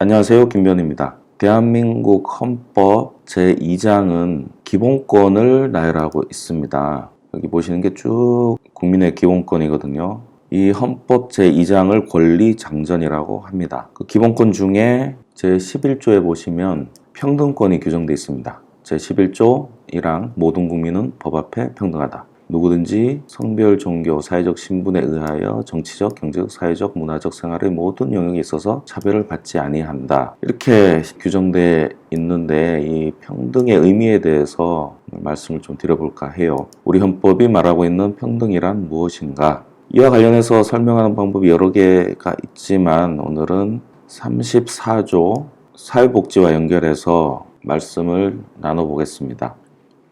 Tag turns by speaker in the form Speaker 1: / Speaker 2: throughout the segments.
Speaker 1: 안녕하세요. 김변입니다. 대한민국 헌법 제2장은 기본권을 나열하고 있습니다. 여기 보시는 게 쭉 국민의 기본권이거든요. 이 헌법 제2장을 권리장전이라고 합니다. 그 기본권 중에 제11조에 보시면 평등권이 규정되어 있습니다. 제11조 1항 모든 국민은 법 앞에 평등하다. 누구든지 성별, 종교, 사회적 신분에 의하여 정치적, 경제적, 사회적, 문화적 생활의 모든 영역에 있어서 차별을 받지 아니한다. 이렇게 규정되어 있는데 이 평등의 의미에 대해서 말씀을 좀 드려볼까 해요. 우리 헌법이 말하고 있는 평등이란 무엇인가? 이와 관련해서 설명하는 방법이 여러 개가 있지만 오늘은 34조 사회복지와 연결해서 말씀을 나눠보겠습니다.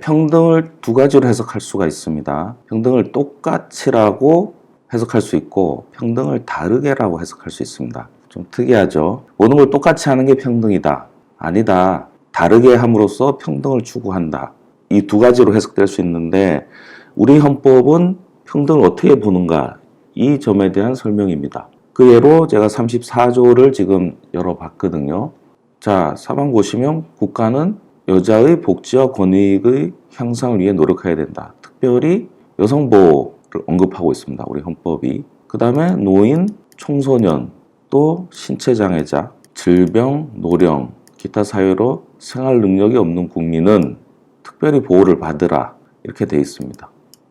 Speaker 1: 평등을 두 가지로 해석할 수가 있습니다. 평등을 똑같이라고 해석할 수 있고 평등을 다르게라고 해석할 수 있습니다. 좀 특이하죠? 모든 걸 똑같이 하는 게 평등이다. 아니다. 다르게 함으로써 평등을 추구한다. 이 두 가지로 해석될 수 있는데 우리 헌법은 평등을 어떻게 보는가? 이 점에 대한 설명입니다. 그 예로 제가 34조를 지금 열어봤거든요. 자, 사방 보시면 국가는 여자의 복지와 권익의 향상을 위해 노력해야 된다. 특별히 여성 보호를 언급하고 있습니다. 우리 헌법이. 그 다음에 노인, 청소년, 또 신체장애자, 질병, 노령, 기타 사유로 생활 능력이 없는 국민은 특별히 보호를 받으라. 이렇게 되어 있습니다.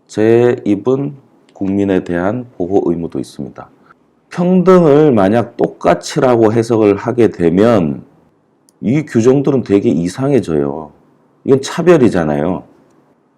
Speaker 1: 제2은 국민에 대한 보호 의무도 있습니다. 평등을 만약 똑같이라고 해석을 하게 되면 이 규정들은 되게 이상해져요. 이건 차별이잖아요.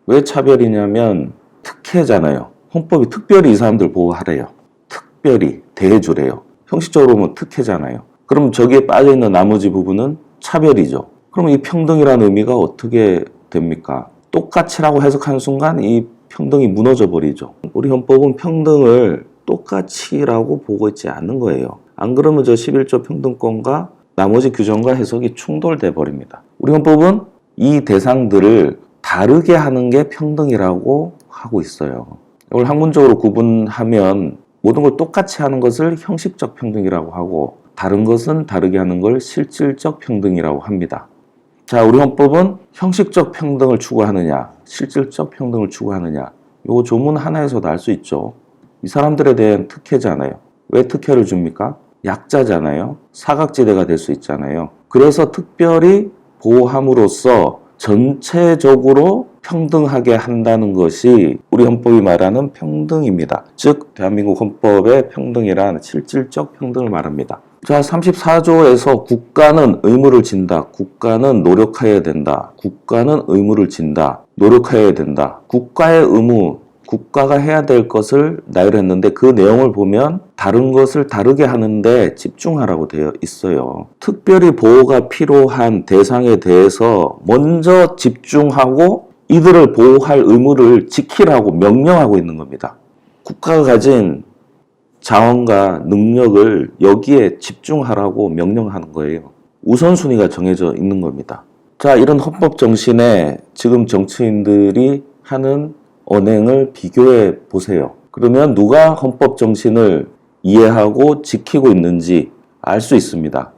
Speaker 1: 왜 차별이냐면 특혜잖아요. 헌법이 특별히 이 사람들 보호하래요. 특별히 대해주래요. 형식적으로 보면 특혜잖아요. 그럼 저기에 빠져있는 나머지 부분은 차별이죠. 그럼 이 평등이라는 의미가 어떻게 됩니까? 똑같이라고 해석하는 순간 이 평등이 무너져 버리죠. 우리 헌법은 평등을 똑같이라고 보고 있지 않는 거예요. 안 그러면 저 11조 평등권과 나머지 규정과 해석이 충돌돼 버립니다. 우리 헌법은 이 대상들을 다르게 하는 게 평등이라고 하고 있어요. 이걸 학문적으로 구분하면 모든 걸 똑같이 하는 것을 형식적 평등이라고 하고 다른 것은 다르게 하는 걸 실질적 평등이라고 합니다. 자, 우리 헌법은 형식적 평등을 추구하느냐, 실질적 평등을 추구하느냐, 이 조문 하나에서도 알 수 있죠. 이 사람들에 대한 특혜잖아요. 왜 특혜를 줍니까? 약자잖아요. 사각지대가 될 수 있잖아요. 그래서 특별히 보호함으로써 전체적으로 평등하게 한다는 것이 우리 헌법이 말하는 평등입니다. 즉 대한민국 헌법의 평등이란 실질적 평등을 말합니다. 자, 34조에서 국가는 의무를 진다. 국가는 노력해야 된다. 국가는 의무를 진다. 노력해야 된다. 국가의 의무, 국가가 해야 될 것을 나열했는데 그 내용을 보면 다른 것을 다르게 하는데 집중하라고 되어 있어요. 특별히 보호가 필요한 대상에 대해서 먼저 집중하고 이들을 보호할 의무를 지키라고 명령하고 있는 겁니다. 국가가 가진 자원과 능력을 여기에 집중하라고 명령하는 거예요. 우선순위가 정해져 있는 겁니다. 자, 이런 헌법 정신에 지금 정치인들이 하는 언행을 비교해 보세요. 그러면 누가 헌법 정신을 이해하고 지키고 있는지 알 수 있습니다.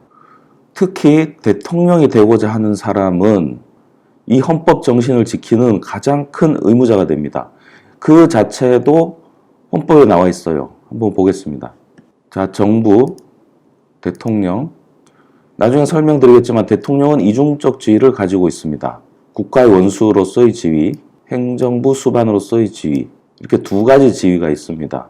Speaker 1: 특히 대통령이 되고자 하는 사람은 이 헌법 정신을 지키는 가장 큰 의무자가 됩니다. 그 자체도 헌법에 나와 있어요. 한번 보겠습니다. 자, 정부, 대통령. 나중에 설명드리겠지만 대통령은 이중적 지위를 가지고 있습니다. 국가의 원수로서의 지위, 행정부 수반으로서의 지위, 이렇게 두 가지 지위가 있습니다.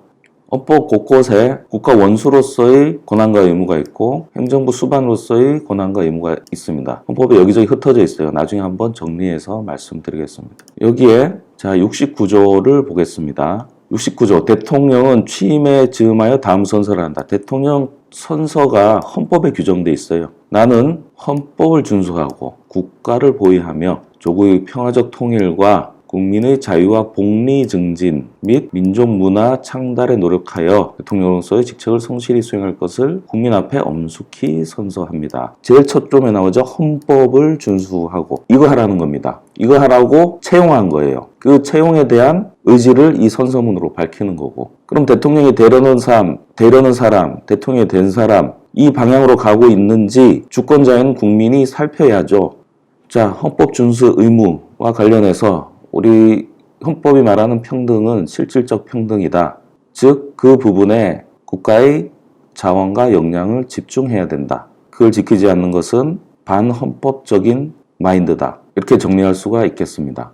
Speaker 1: 헌법 곳곳에 국가 원수로서의 권한과 의무가 있고 행정부 수반으로서의 권한과 의무가 있습니다. 헌법에 여기저기 흩어져 있어요. 나중에 한번 정리해서 말씀드리겠습니다. 여기에 자 69조를 보겠습니다. 69조 대통령은 취임에 즈음하여 다음 선서를 한다. 대통령 선서가 헌법에 규정되어 있어요. 나는 헌법을 준수하고 국가를 보위하며 조국의 평화적 통일과 국민의 자유와 복리 증진 및 민족 문화 창달에 노력하여 대통령으로서의 직책을 성실히 수행할 것을 국민 앞에 엄숙히 선서합니다. 제일 첫 점에 나오죠. 헌법을 준수하고 이거 하라는 겁니다. 이거 하라고 채용한 거예요. 그 채용에 대한 의지를 이 선서문으로 밝히는 거고 그럼 대통령이 되려는 사람, 대통령이 된 사람 이 방향으로 가고 있는지 주권자인 국민이 살펴야죠. 자, 헌법 준수 의무와 관련해서 우리 헌법이 말하는 평등은 실질적 평등이다. 즉, 그 부분에 국가의 자원과 역량을 집중해야 된다. 그걸 지키지 않는 것은 반헌법적인 마인드다. 이렇게 정리할 수가 있겠습니다.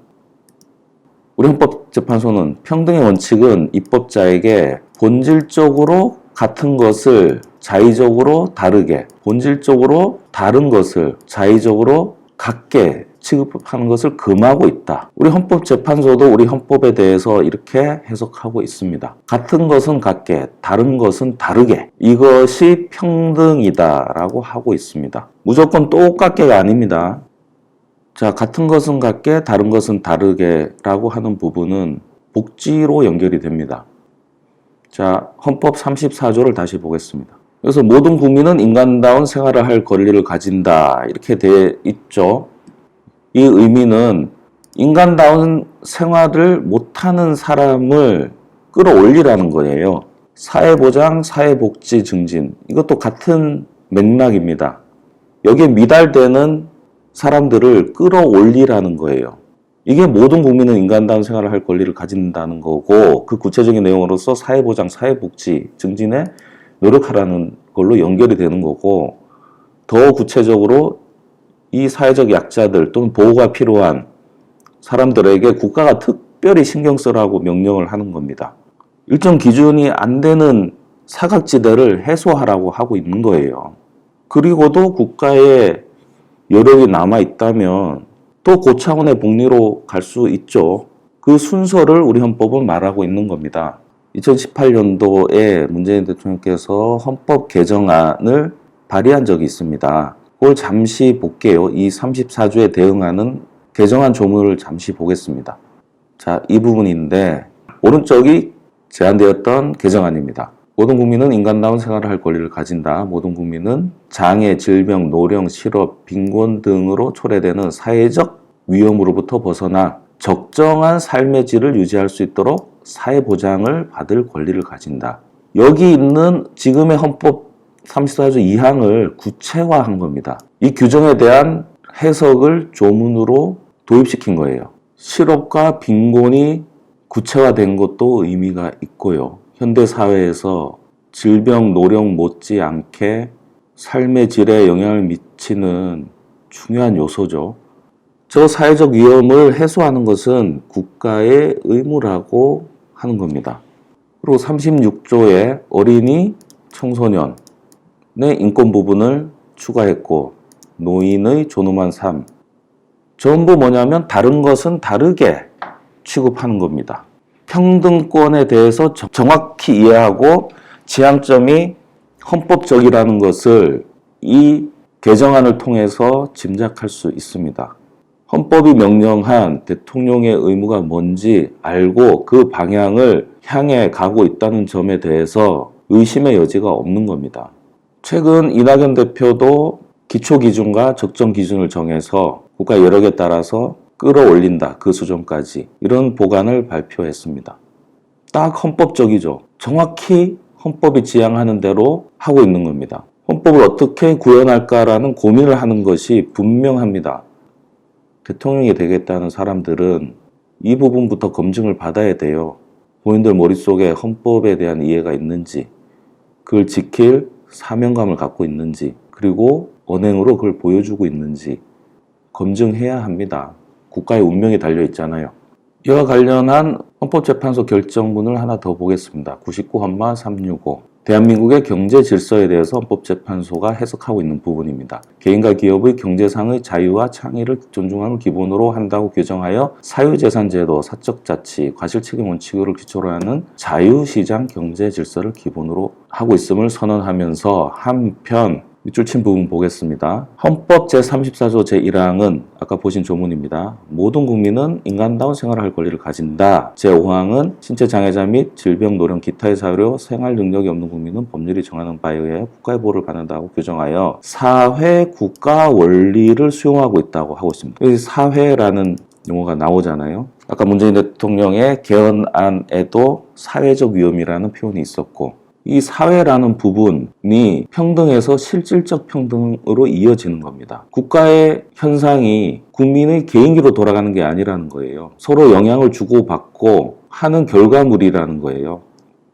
Speaker 1: 우리 헌법재판소는 평등의 원칙은 입법자에게 본질적으로 같은 것을 자의적으로 다르게, 본질적으로 다른 것을 자의적으로 같게 취급하는 것을 금하고 있다. 우리 헌법재판소도 우리 헌법에 대해서 이렇게 해석하고 있습니다. 같은 것은 같게, 다른 것은 다르게. 이것이 평등이다라고 하고 있습니다. 무조건 똑같게가 아닙니다. 자, 같은 것은 같게, 다른 것은 다르게라고 하는 부분은 복지로 연결이 됩니다. 자, 헌법 34조를 다시 보겠습니다. 그래서 모든 국민은 인간다운 생활을 할 권리를 가진다. 이렇게 되어 있죠. 이 의미는 인간다운 생활을 못하는 사람을 끌어올리라는 거예요. 사회보장, 사회복지 증진. 이것도 같은 맥락입니다. 여기에 미달되는 사람들을 끌어올리라는 거예요. 이게 모든 국민은 인간다운 생활을 할 권리를 가진다는 거고, 그 구체적인 내용으로서 사회보장, 사회복지 증진에 노력하라는 걸로 연결이 되는 거고, 더 구체적으로 이 사회적 약자들 또는 보호가 필요한 사람들에게 국가가 특별히 신경 쓰라고 명령을 하는 겁니다. 일정 기준이 안 되는 사각지대를 해소하라고 하고 있는 거예요. 그리고도 국가에 여력이 남아있다면 또 고차원의 복리로 갈 수 있죠. 그 순서를 우리 헌법은 말하고 있는 겁니다. 2018년도에 문재인 대통령께서 헌법 개정안을 발의한 적이 있습니다. 그걸 잠시 볼게요. 이 34조에 대응하는 개정안 조문을 잠시 보겠습니다. 자, 이 부분인데 오른쪽이 제안되었던 개정안입니다. 모든 국민은 인간다운 생활을 할 권리를 가진다. 모든 국민은 장애, 질병, 노령, 실업, 빈곤 등으로 초래되는 사회적 위험으로부터 벗어나 적정한 삶의 질을 유지할 수 있도록 사회보장을 받을 권리를 가진다. 여기 있는 지금의 헌법 34조 2항을 구체화한 겁니다. 이 규정에 대한 해석을 조문으로 도입시킨 거예요. 실업과 빈곤이 구체화된 것도 의미가 있고요. 현대사회에서 질병, 노령 못지않게 삶의 질에 영향을 미치는 중요한 요소죠. 저 사회적 위험을 해소하는 것은 국가의 의무라고 하는 겁니다. 그리고 36조에 어린이, 청소년의 인권 부분을 추가했고, 노인의 존엄한 삶. 전부 뭐냐면 다른 것은 다르게 취급하는 겁니다. 평등권에 대해서 정확히 이해하고 지향점이 헌법적이라는 것을 이 개정안을 통해서 짐작할 수 있습니다. 헌법이 명령한 대통령의 의무가 뭔지 알고 그 방향을 향해 가고 있다는 점에 대해서 의심의 여지가 없는 겁니다. 최근 이낙연 대표도 기초기준과 적정기준을 정해서 국가 여력에 따라서 끌어올린다. 그 수준까지. 이런 보관을 발표했습니다. 딱 헌법적이죠. 정확히 헌법이 지향하는 대로 하고 있는 겁니다. 헌법을 어떻게 구현할까라는 고민을 하는 것이 분명합니다. 대통령이 되겠다는 사람들은 이 부분부터 검증을 받아야 돼요. 본인들 머릿속에 헌법에 대한 이해가 있는지, 그걸 지킬 사명감을 갖고 있는지, 그리고 언행으로 그걸 보여주고 있는지 검증해야 합니다. 국가의 운명이 달려있잖아요. 이와 관련한 헌법재판소 결정문을 하나 더 보겠습니다. 99헌마 365. 대한민국의 경제 질서에 대해서 헌법재판소가 해석하고 있는 부분입니다. 개인과 기업의 경제상의 자유와 창의를 존중하는 기본으로 한다고 규정하여 사유재산제도, 사적자치, 과실책임 원칙을 기초로 하는 자유시장 경제 질서를 기본으로 하고 있음을 선언하면서 한편 밑줄 친 부분 보겠습니다. 헌법 제34조 제1항은 아까 보신 조문입니다. 모든 국민은 인간다운 생활을 할 권리를 가진다. 제5항은 신체장애자 및 질병, 노령, 기타의 사유로 생활 능력이 없는 국민은 법률이 정하는 바에 의해 국가의 보호를 받는다고 규정하여 사회 국가 원리를 수용하고 있다고 하고 있습니다. 여기 사회라는 용어가 나오잖아요. 아까 문재인 대통령의 개헌안에도 사회적 위험이라는 표현이 있었고, 이 사회라는 부분이 평등에서 실질적 평등으로 이어지는 겁니다. 국가의 현상이 국민의 개인기로 돌아가는 게 아니라는 거예요. 서로 영향을 주고받고 하는 결과물이라는 거예요.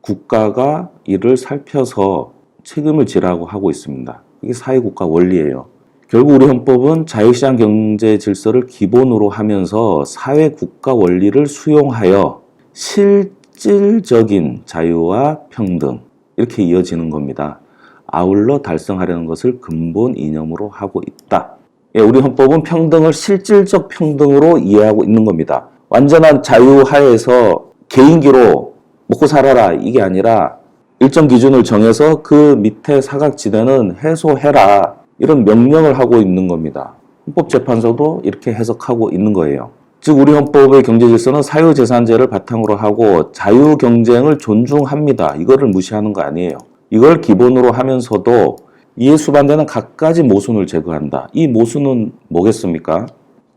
Speaker 1: 국가가 이를 살펴서 책임을 지라고 하고 있습니다. 이게 사회국가 원리예요. 결국 우리 헌법은 자유시장 경제 질서를 기본으로 하면서 사회국가 원리를 수용하여 실질적인 자유와 평등 이렇게 이어지는 겁니다. 아울러 달성하려는 것을 근본 이념으로 하고 있다. 우리 헌법은 평등을 실질적 평등으로 이해하고 있는 겁니다. 완전한 자유 하에서 개인기로 먹고 살아라 이게 아니라 일정 기준을 정해서 그 밑에 사각지대는 해소해라 이런 명령을 하고 있는 겁니다. 헌법재판소도 이렇게 해석하고 있는 거예요. 즉 우리 헌법의 경제질서는 사유재산제를 바탕으로 하고 자유경쟁을 존중합니다. 이거를 무시하는 거 아니에요. 이걸 기본으로 하면서도 이에 수반되는 갖가지 모순을 제거한다. 이 모순은 뭐겠습니까?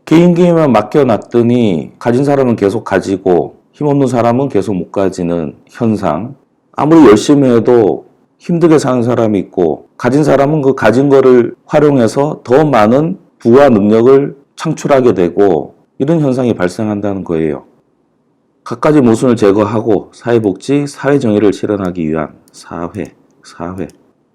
Speaker 1: 개인기에만 맡겨놨더니 가진 사람은 계속 가지고 힘없는 사람은 계속 못 가지는 현상. 아무리 열심히 해도 힘들게 사는 사람이 있고 가진 사람은 그 가진 거를 활용해서 더 많은 부와 능력을 창출하게 되고 이런 현상이 발생한다는 거예요. 갖가지 모순을 제거하고 사회복지, 사회정의를 실현하기 위한 사회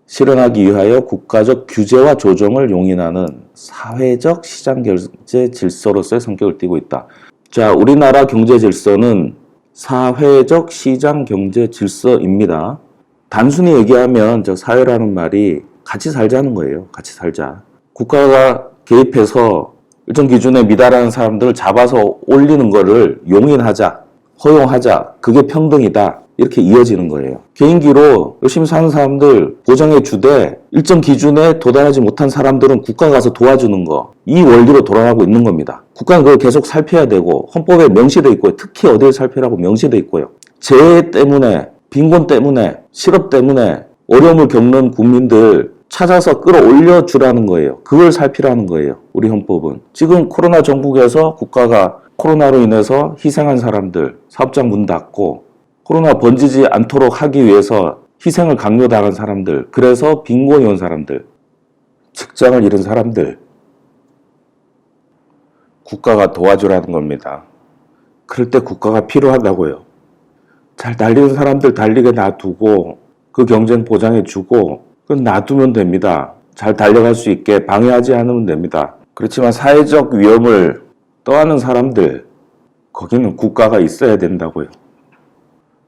Speaker 1: 실현하기 위하여 국가적 규제와 조정을 용인하는 사회적 시장경제 질서로서의 성격을 띠고 있다. 자, 우리나라 경제 질서는 사회적 시장경제 질서입니다. 단순히 얘기하면 저 사회라는 말이 같이 살자는 거예요. 같이 살자. 국가가 개입해서 일정 기준에 미달하는 사람들을 잡아서 올리는 거를 용인하자, 허용하자. 그게 평등이다. 이렇게 이어지는 거예요. 개인기로 열심히 사는 사람들 보장해 주되 일정 기준에 도달하지 못한 사람들은 국가가 가서 도와주는 거. 이 원리로 돌아가고 있는 겁니다. 국가는 그걸 계속 살펴야 되고 헌법에 명시돼 있고요. 특히 어디를 살피라고 명시돼 있고요. 재해 때문에 빈곤 때문에 실업 때문에 어려움을 겪는 국민들 찾아서 끌어올려 주라는 거예요. 그걸 살피라는 거예요. 우리 헌법은. 지금 코로나 전국에서 국가가 코로나로 인해서 희생한 사람들 사업장 문 닫고 코로나 번지지 않도록 하기 위해서 희생을 강요당한 사람들 그래서 빈곤이 온 사람들 직장을 잃은 사람들 국가가 도와주라는 겁니다. 그럴 때 국가가 필요하다고요. 잘 달리는 사람들 달리게 놔두고 그 경쟁 보장해주고 그건 놔두면 됩니다. 잘 달려갈 수 있게 방해하지 않으면 됩니다. 그렇지만 사회적 위험을 떠안는 사람들 거기는 국가가 있어야 된다고요.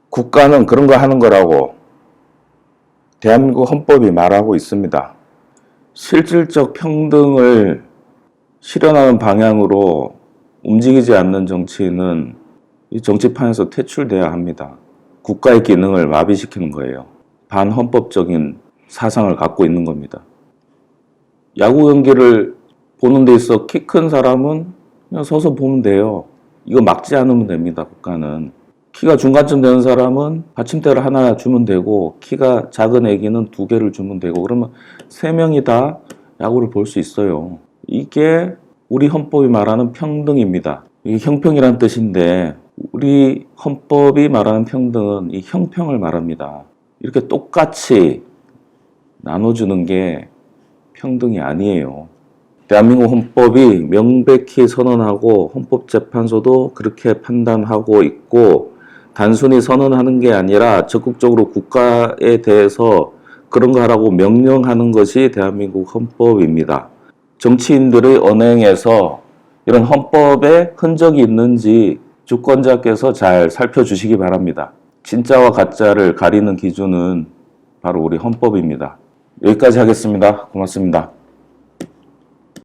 Speaker 1: 국가는 그런 거 하는 거라고 대한민국 헌법이 말하고 있습니다. 실질적 평등을 실현하는 방향으로 움직이지 않는 정치인은 이 정치판에서 퇴출돼야 합니다. 국가의 기능을 마비시키는 거예요. 반헌법적인 사상을 갖고 있는 겁니다. 야구 경기를 보는 데 있어 키 큰 사람은 그냥 서서 보면 돼요. 이거 막지 않으면 됩니다. 국가는. 키가 중간쯤 되는 사람은 받침대를 하나 주면 되고 키가 작은 애기는 2개를 주면 되고 그러면 3명이 다 야구를 볼 수 있어요. 이게 우리 헌법이 말하는 평등입니다. 이게 형평이란 뜻인데 우리 헌법이 말하는 평등은 이 형평을 말합니다. 이렇게 똑같이 나눠주는 게 평등이 아니에요. 대한민국 헌법이 명백히 선언하고 헌법재판소도 그렇게 판단하고 있고 단순히 선언하는 게 아니라 적극적으로 국가에 대해서 그런 거 하라고 명령하는 것이 대한민국 헌법입니다. 정치인들의 언행에서 이런 헌법에 흔적이 있는지 주권자께서 잘 살펴주시기 바랍니다. 진짜와 가짜를 가리는 기준은 바로 우리 헌법입니다. 여기까지 하겠습니다. 고맙습니다.